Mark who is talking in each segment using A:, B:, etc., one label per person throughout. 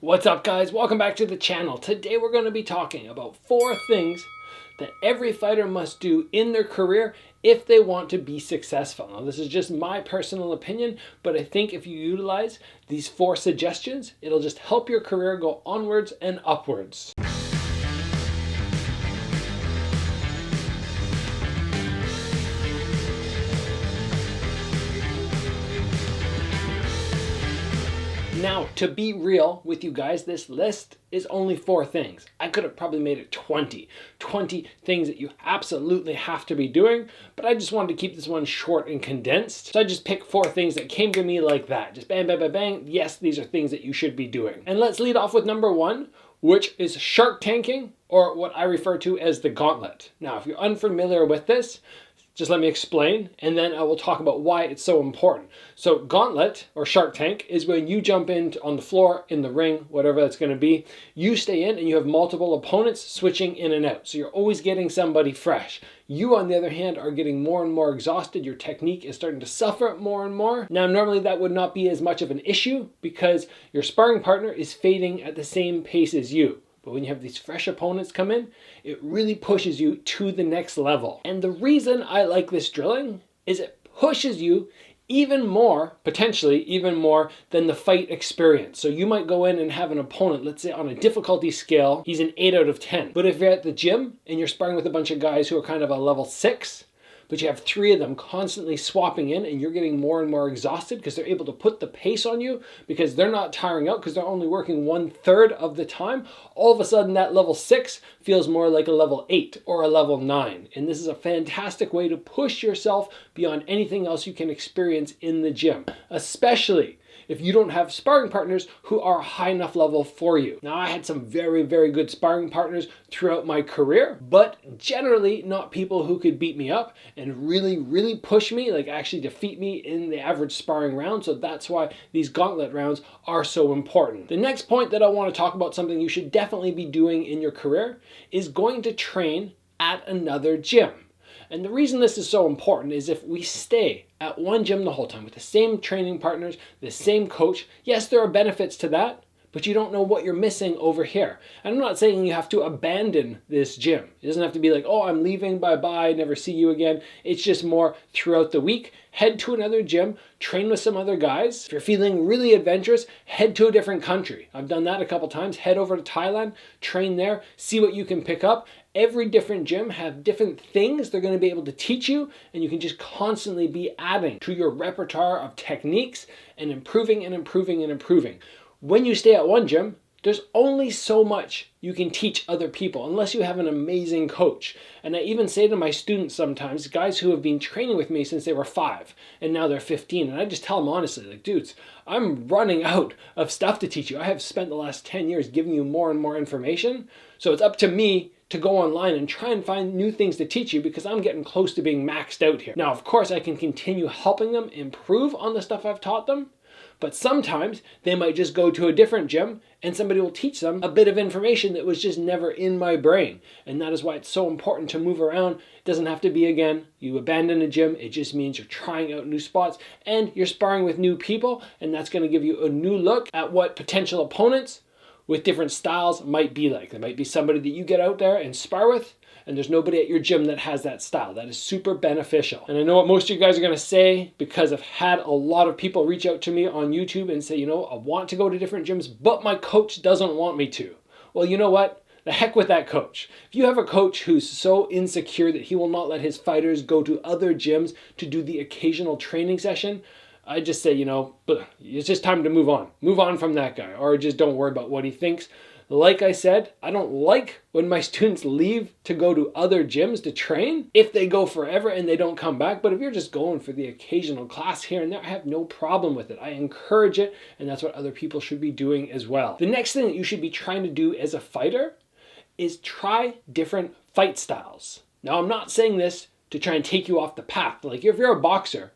A: What's up, guys? Welcome back to the channel. Today we're going to be talking about 4 things that every fighter must do in their career if they want to be successful. Now, this is just my personal opinion, but I think if you utilize these 4 suggestions, it'll just help your career go onwards and upwards. Now, to be real with you guys, this list is only 4 things. I could have probably made it 20 things that you absolutely have to be doing, but I just wanted to keep this one short and condensed. So I just picked 4 things that came to me like that. Just bang, bang, bang, bang. Yes, these are things that you should be doing. And let's lead off with number 1, which is shark tanking, or what I refer to as the Gauntlet. Now, if you're unfamiliar with this, just let me explain, and then I will talk about why it's so important. So Gauntlet, or Shark Tank, is when you jump in on the floor, in the ring, whatever that's going to be. You stay in and you have multiple opponents switching in and out. So you're always getting somebody fresh. You, on the other hand, are getting more and more exhausted. Your technique is starting to suffer more and more. Now, normally that would not be as much of an issue because your sparring partner is fading at the same pace as you. But when you have these fresh opponents come in, it really pushes you to the next level. And the reason I like this drilling is it pushes you even more, potentially even more than the fight experience. So you might go in and have an opponent, let's say on a difficulty scale, he's an 8 out of 10. But if you're at the gym and you're sparring with a bunch of guys who are kind of a level 6, but you have 3 of them constantly swapping in and you're getting more and more exhausted because they're able to put the pace on you because they're not tiring out because they're only working 1/3 of the time, all of a sudden that level 6 feels more like a level 8 or a level 9. And this is a fantastic way to push yourself beyond anything else you can experience in the gym, especially if you don't have sparring partners who are a high enough level for you. Now, I had some very, very good sparring partners throughout my career, but generally not people who could beat me up and really, really push me, like actually defeat me in the average sparring round. So that's why these gauntlet rounds are so important. The next point that I want to talk about, something you should definitely be doing in your career, is going to train at another gym. And the reason this is so important is if we stay at one gym the whole time with the same training partners, the same coach, yes, there are benefits to that, but you don't know what you're missing over here. And I'm not saying you have to abandon this gym. It doesn't have to be like, oh, I'm leaving, bye-bye, never see you again. It's just more throughout the week, head to another gym, train with some other guys. If you're feeling really adventurous, head to a different country. I've done that a couple times. Head over to Thailand, train there, see what you can pick up. Every different gym have different things they're going to be able to teach you, and you can just constantly be adding to your repertoire of techniques and improving and improving and improving. When you stay at one gym, there's only so much you can teach other people unless you have an amazing coach. And I even say to my students sometimes, guys who have been training with me since they were 5 and now they're 15, and I just tell them honestly, like, dudes, I'm running out of stuff to teach you. I have spent the last 10 years giving you more and more information. So it's up to me to go online and try and find new things to teach you because I'm getting close to being maxed out here. Now, of course, I can continue helping them improve on the stuff I've taught them, but sometimes they might just go to a different gym and somebody will teach them a bit of information that was just never in my brain. And that is why it's so important to move around. It doesn't have to be, again, you abandon a gym. It just means you're trying out new spots and you're sparring with new people, and that's going to give you a new look at what potential opponents with different styles might be like. There might be somebody that you get out there and spar with, and there's nobody at your gym that has that style. That is super beneficial. And I know what most of you guys are going to say, because I've had a lot of people reach out to me on YouTube and say, you know, I want to go to different gyms, but my coach doesn't want me to. Well, you know what? The heck with that coach. If you have a coach who's so insecure that he will not let his fighters go to other gyms to do the occasional training session, I just say, you know, it's just time to move on. Move on from that guy, or just don't worry about what he thinks. Like I said, I don't like when my students leave to go to other gyms to train if they go forever and they don't come back. But if you're just going for the occasional class here and there, I have no problem with it. I encourage it, and that's what other people should be doing as well. The next thing that you should be trying to do as a fighter is try different fight styles. Now, I'm not saying this to try and take you off the path. Like, if you're a boxer,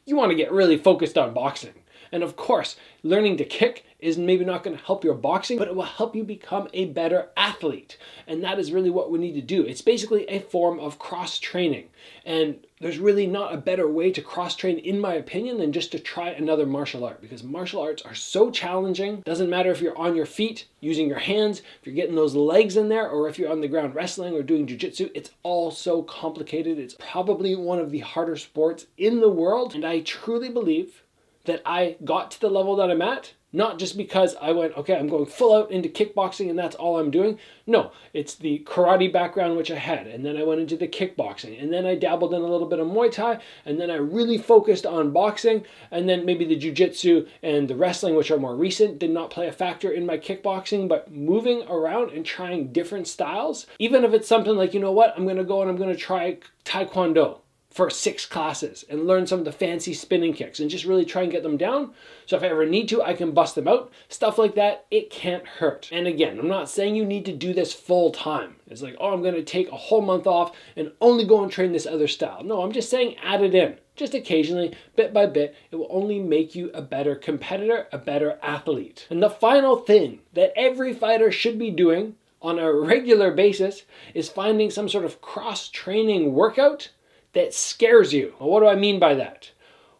A: you want to get really focused on boxing. And of course, learning to kick is maybe not going to help your boxing, but it will help you become a better athlete. And that is really what we need to do. It's basically a form of cross-training. And there's really not a better way to cross-train, in my opinion, than just to try another martial art, because martial arts are so challenging. Doesn't matter if you're on your feet, using your hands, if you're getting those legs in there, or if you're on the ground wrestling or doing jiu-jitsu, it's all so complicated. It's probably one of the harder sports in the world. And I truly believe that I got to the level that I'm at, not just because I went, okay, I'm going full out into kickboxing and that's all I'm doing. No, it's the karate background which I had, and then I went into the kickboxing, and then I dabbled in a little bit of Muay Thai, and then I really focused on boxing, and then maybe the jiu-jitsu and the wrestling, which are more recent, did not play a factor in my kickboxing. But moving around and trying different styles, even if it's something like, you know what, I'm going to go and I'm going to try Taekwondo for 6 classes and learn some of the fancy spinning kicks and just really try and get them down. So if I ever need to, I can bust them out. Stuff like that, it can't hurt. And again, I'm not saying you need to do this full time. It's like, oh, I'm going to take a whole month off and only go and train this other style. No, I'm just saying add it in. Just occasionally, bit by bit, it will only make you a better competitor, a better athlete. And the final thing that every fighter should be doing on a regular basis is finding some sort of cross-training workout that scares you. Well, what do I mean by that?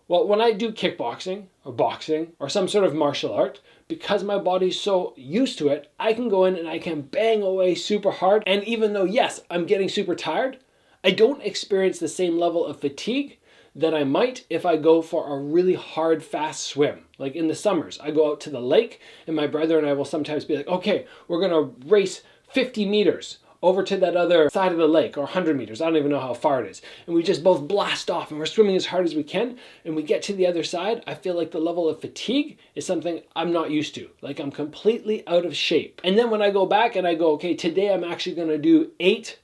A: Well, when I do kickboxing or boxing or some sort of martial art, because my body's so used to it, I can go in and I can bang away super hard. And even though, yes, I'm getting super tired, I don't experience the same level of fatigue that I might if I go for a really hard, fast swim. Like in the summers, I go out to the lake and my brother and I will sometimes be like, okay, we're gonna race 50 meters over to that other side of the lake, or 100 meters, I don't even know how far it is. And we just both blast off and we're swimming as hard as we can. And we get to the other side, I feel like the level of fatigue is something I'm not used to. Like I'm completely out of shape. And then when I go back and I go, okay, today I'm actually gonna do 8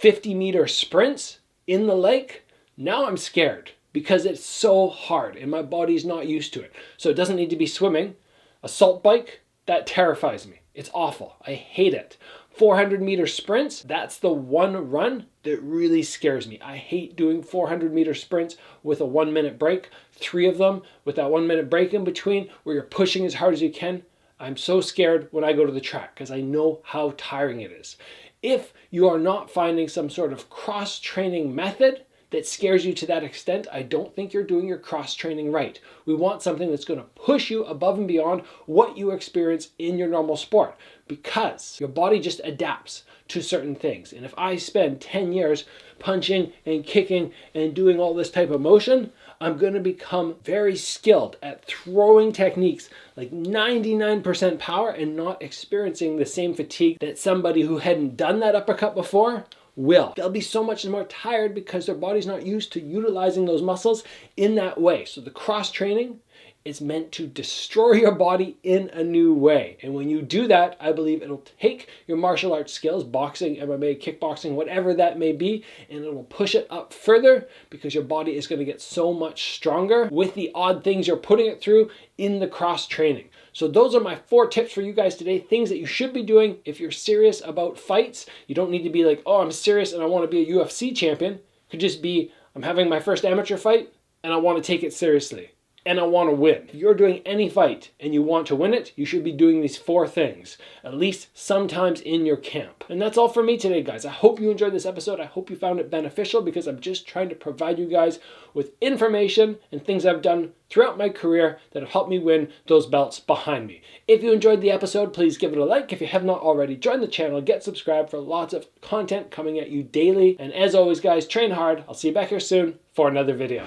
A: 50-meter sprints in the lake, now I'm scared because it's so hard and my body's not used to it. So it doesn't need to be swimming. A salt bike, that terrifies me. It's awful, I hate it. 400-meter sprints, that's the one run that really scares me. I hate doing 400-meter sprints with a 1-minute break. 3 of them with that 1-minute break in between where you're pushing as hard as you can. I'm so scared when I go to the track because I know how tiring it is. If you are not finding some sort of cross-training method that scares you to that extent, I don't think you're doing your cross-training right. We want something that's going to push you above and beyond what you experience in your normal sport, because your body just adapts to certain things. And if I spend 10 years punching and kicking and doing all this type of motion, I'm going to become very skilled at throwing techniques like 99% power and not experiencing the same fatigue that somebody who hadn't done that uppercut before will. They'll be so much more tired because their body's not used to utilizing those muscles in that way. So the cross training is meant to destroy your body in a new way. And when you do that, I believe it'll take your martial arts skills, boxing, MMA, kickboxing, whatever that may be, and it will push it up further because your body is going to get so much stronger with the odd things you're putting it through in the cross training. So those are my 4 tips for you guys today, things that you should be doing if you're serious about fights. You don't need to be like, oh, I'm serious and I want to be a UFC champion. It could just be, I'm having my first amateur fight and I want to take it seriously. And I want to win. If you're doing any fight and you want to win it, you should be doing these 4 things, at least sometimes in your camp. And that's all for me today, guys. I hope you enjoyed this episode. I hope you found it beneficial because I'm just trying to provide you guys with information and things I've done throughout my career that have helped me win those belts behind me. If you enjoyed the episode, please give it a like. If you have not already, join the channel, get subscribed for lots of content coming at you daily. And as always, guys, train hard. I'll see you back here soon for another video.